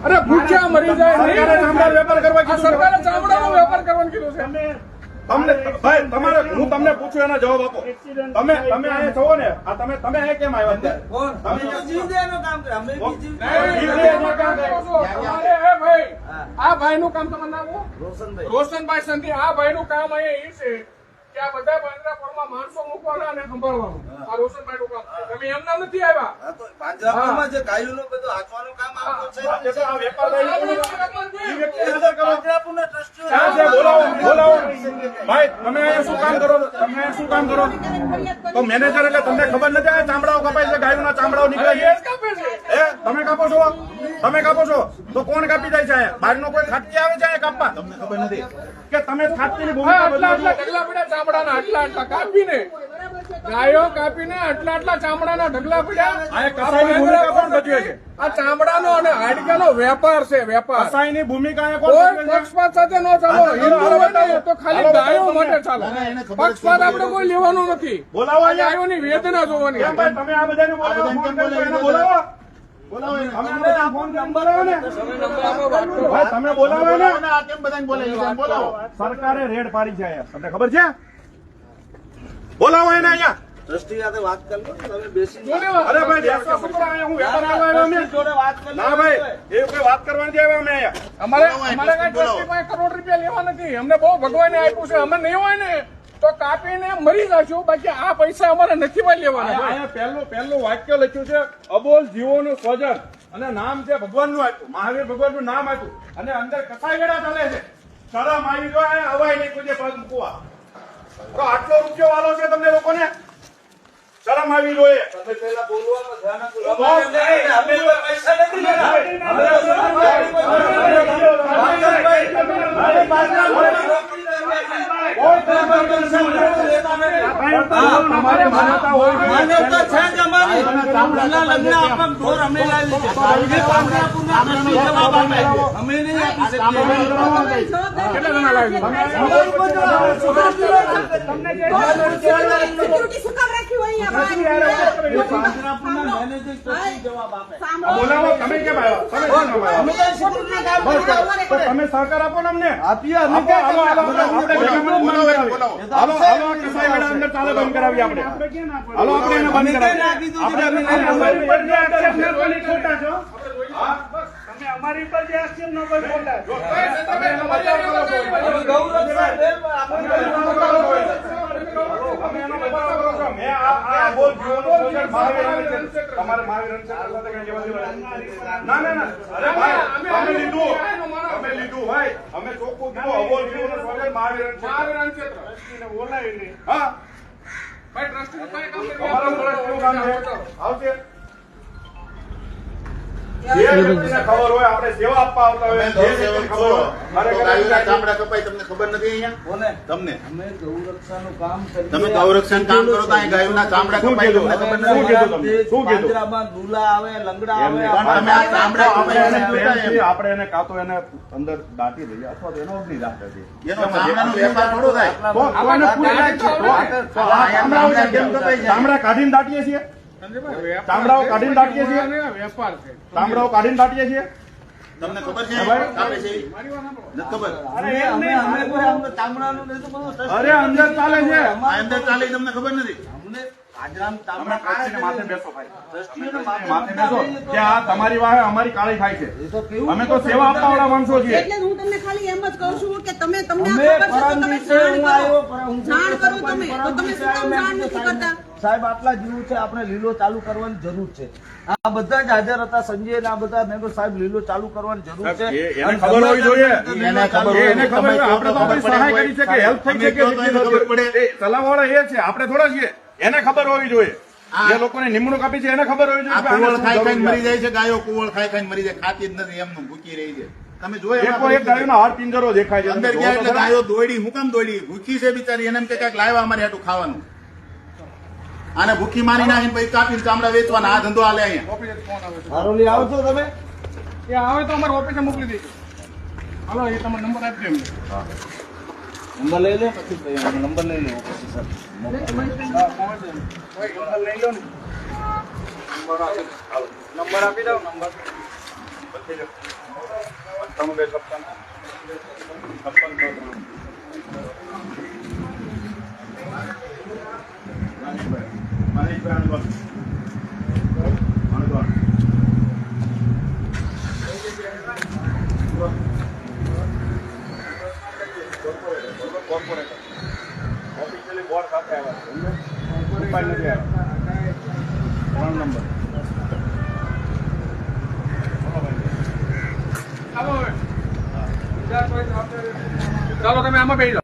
અરે ભૂખ્યા મરી જાય. સરકારે ચામડા વેપાર કરવા આ કીધું છે. સરકારે ચામડાનો વેપાર કરવાનું કીધું છે. તમને ભાઈ તમારે હું તમને પૂછું એનો જવાબ આપો. તમે અહીંયા છો ને આ તમે અહીંયા કેમ આવ્યા અત્યારે? આ ભાઈ નું કામ તમારું નામ રોશનભાઈ સંધી. આ ભાઈ નું કામ અહીંયા એ છે કે આ બધા પાંજરાપોળમાં માણસો મૂકવાના અને સંભાળવાનું. આ રોશનભાઈ નું કામ છે. તમે એમના નથી આવ્યા. પાંજરાપોળમાં જે ગાયોનું બધું હાંચવાનું કામ આવતું છે. આ વેપારભાઈ એ વ્યક્તિ હાજર કરો. પાંજરાપોળના ટ્રસ્ટીઓ ક્યાં છે? બોલાવો ભાઈ. તમે અહીંયા શું કામ કરો? તમે અહીંયા શું કામ કરો? તો મેનેજર એટલે તમને ખબર નથી આ ચામડાઓ કપાય છે, ગાયોના ચામડાઓ નીકળે છે. એ જ કાપે છે. તમે કાપો છો? તમે કાપો છો તો કોણ કાપી જાય છે? બહારનો કોઈ ખાટકી આવે છે કાપવા? તમને ખબર નથી કે તમે ખાટકીની ભૂમિકા આટલા બદલો છો? ઢગલા પડ્યા ચામડાના, આટલા કાપીને ગાયો કાપીને આટલા ચામડાના ઢગલા પડ્યા. આ કસાઈની ભૂમિકા કોણ ભજવે છે? આ ચામડાનો અને હાડકાનો વેપાર છે. વેપાર કસાઈની ભૂમિકા એ કોણ કોઈ ભજવે છે? પક્ષપાત સાથે ન ચાલો. હિન્દુ હોય ને તો ખાલી ગાયો માટે ચાલો. પક્ષપાત આપણે કોઈ લેવાનું નથી. બોલાવો અહીંયા. ગાયોની વેદના જોવાની. કેમ ભાઈ તમે આ બધાને બોલાવો? ફોન કરીને એને બોલાવો. અમે આ બધાને ફોન નંબર આવે ને ભાઈ તમે બોલાવો ને. સરકારે રેડ પાડી છે અહીંયા. તમને ખબર છે? બોલાવો એને અહીંયા. ટ્રસ્ટી સાથે વાત કરી લો. તમે બેસી અરે ભાઈ બેસવા શું કરો? અહીંયા હું વેપાર કરવા આવ્યો અમે. જોડે વાત કરી ના ભાઈ એ કોઈ વાત કરવા નથી આવ્યા અમે અહીંયા. અમારે કઈ ટ્રસ્ટી પાસે કરોડ રૂપિયા લેવા નથી. અમને બહુ ભગવાને આપ્યું છે. અમે નહીં હોય ને તો કાપીને મરી જશું. બાકી આ પૈસા અમારે નથી ભાઈ લેવાના. અહીંયા પહેલું વાક્ય લખ્યું છે અબોલ જીવોનું સ્વજન અને નામ છે ભગવાનનું આપ્યું, મહાવીર ભગવાનનું નામ આપ્યું અને અંદર કસાઈ વેડા ચાલે છે. શરમ આવી જોઈએ હવાઈ નહીં કોઈ પગ મૂકવા. તો આટલો રૂપિયો વાલો છે તમને લોકોને? શરમ આવી જોઈએ. તમે પહેલા બોલવાનું ધ્યાન આપો. અમે કોઈ પૈસા નથી લેતા. તમારે માન્યતા હોય માન્યતા છે જ અમારી. પહેલા લગ્ન આપવા ઢોર અમે લાવી લીધા. અમે નહીં આપી શકીએ. કેટલા જણા લાવી પાંજરાપોળના મેનેજર ટ્રસ્ટી જવાબ આપે. બોલાવો. તમે કેમ આવ્યા? તમે કેમ આવ્યા? તો તમે સહકાર આપો ને અમને. આપીએ અમે આપો. હાલો આપણે ભેગા મળીને બંધ કરાવીએ. હાલો આ કસાઈ વેડા અંદર ચાલે બંધ કરાવીએ આપણે. હાલો આપણે એને બંધ કરાવીએ. અમારી પર જે આક્ષેપ ન કોઈ ખોટા છે. અમે ચોખ્ખું કીધું અબોલ જીવોનું સ્વજન મહાવીર બોલાવીને હા ભાઈ ટ્રસ્ટી કઈ કામ અમારો કેવું કામ છે? આવશે. જે વ્યક્તિને ખબર હોય આપણે સેવા આપવા આવતા હોય જે વ્યક્તિને ખબર હોય મારે ચામડા કપાય તમને ખબર નથી અહીંયા? કોને? તમને અમે ગૌરક્ષાનું કામ કરીએ. તમે ગૌરક્ષણ કામ કરો તો અહીં ગાયોના ચામડા શું કપાય કીધું? તમને ખબર શું નથી? કીધું તમને? શું કીધું? પાંજરામાં દુલા આવે, લંગડા આવે. એમને પણ તમે આ ચામડા કપાય એને જોતા એમ. આપણે એને કાં તો એને અંદર દાટી દઈએ અથવા તો એનો અગ્નિ દાટી દઈએ. એનો ચામડાનો વેપાર થોડો થાય. તો કોઈને પૂરી નાખ છે. તો આ ચામડાઓ કેમ કપાય છે? ચામડા કાઢીને દાટીએ છીએ. ચામડાઓ કાઢીને દાટીએ છીએ. વેપાર છે. ચામડાઓ કાઢીને દાટીએ છીએ. તમને ખબર છે ભાઈ? કાપે છે એવી? નથી ખબર. અમે કોઈ આમને ચામડાનું નહીં તો બધું ટ્રસ્ટી અરે અંદર ચાલે છે. આ અંદર ચાલે તમને ખબર નથી. અમને પાંજરામાં અમે ચામડા ટ્રસ્ટીને માથે બેસો ભાઈ. ટ્રસ્ટીને માથે બેસો કે આ તમારી વાહે અમારી કાળી થાય છે. એ તો કેવું અમે તો સેવા આપવા વાળા માણસો છીએ. એટલે હું તમને ખાલી એમ જ કહું છું કે તમને અમે આ ખબર છે તો પરમ તમે દિવસે હું આવ્યો, હું જાણ કરો તમે પરમ તો તમે દિવસે શું કામ આવ્યો, જાણ નથી કરતા? સાહેબ આટલા જીવ છે, આપણે લીલો ચાલુ કરવાની જરૂર છે. આ બધા જ હાજર હતા, સંજય ને આ બધા. મેં કહ્યું સાહેબ લીલો ચાલુ કરવાની જરૂર છે. એને ખબર હોવી જોઈએ. એને ખબર હોય. એને ખબર હોય. આપણે તો આપણી સહાય કરી છે કે હેલ્પ થઈ છે કે તમે કહો તો એને ખબર પડે. ચલાવવાળા એ છે, આપણે થોડા છીએ. એને ખબર હોવી જોઈએ. જે લોકોને નિમણૂક આપી છે એને ખબર હોવી આ જોઈએ કે આને કુવળ શું ખાઈ જરૂર ખાઈને છે. મરી જાય છે ગાયો. કુવળ ખાઈ ખાઈને મરી જાય. ખાતી જ નથી, એમનું ભૂખી રહી છે. તમે જોયો એકો એક ગાયોનો હાડ પિંજરો દેખાય છે. અંદર તમે ગયા જોવો એટલે તો ખરા? ગાયો દોડી. હું કામ દોડી? ભૂખી છે બિચારી. એને એમ કે કાંઈક લાવ્યા અમારે હાટું ખાવાનું. આને ભૂખી મારી નાખીને પછી કાપીને ચામડા વેચવાના. આ ધંધો હાલે અહીંયા. ઓફિસે ફોન આવે છે. હારોલી આવો છો તમે? એ આવે તો અમારે ઓફિસે મોકલી દેજો. હાલો એ તમારો નંબર આપજો એમને. નંબર લઈ લે પછી નંબર લઈ લે ઓફિસર. ભાઈ નંબર લઈ લો ને. નંબર આપી દો. નંબર તમે બે છપ્પન મનીષભાઈ કોર્પોરેટર ઓફિશિયલી બોર્ડ સાથે આવ્યા છે ઉપાય નથી આવ્યા 3 નંબર ચાલો તમે આમાં બેસી જાઓ.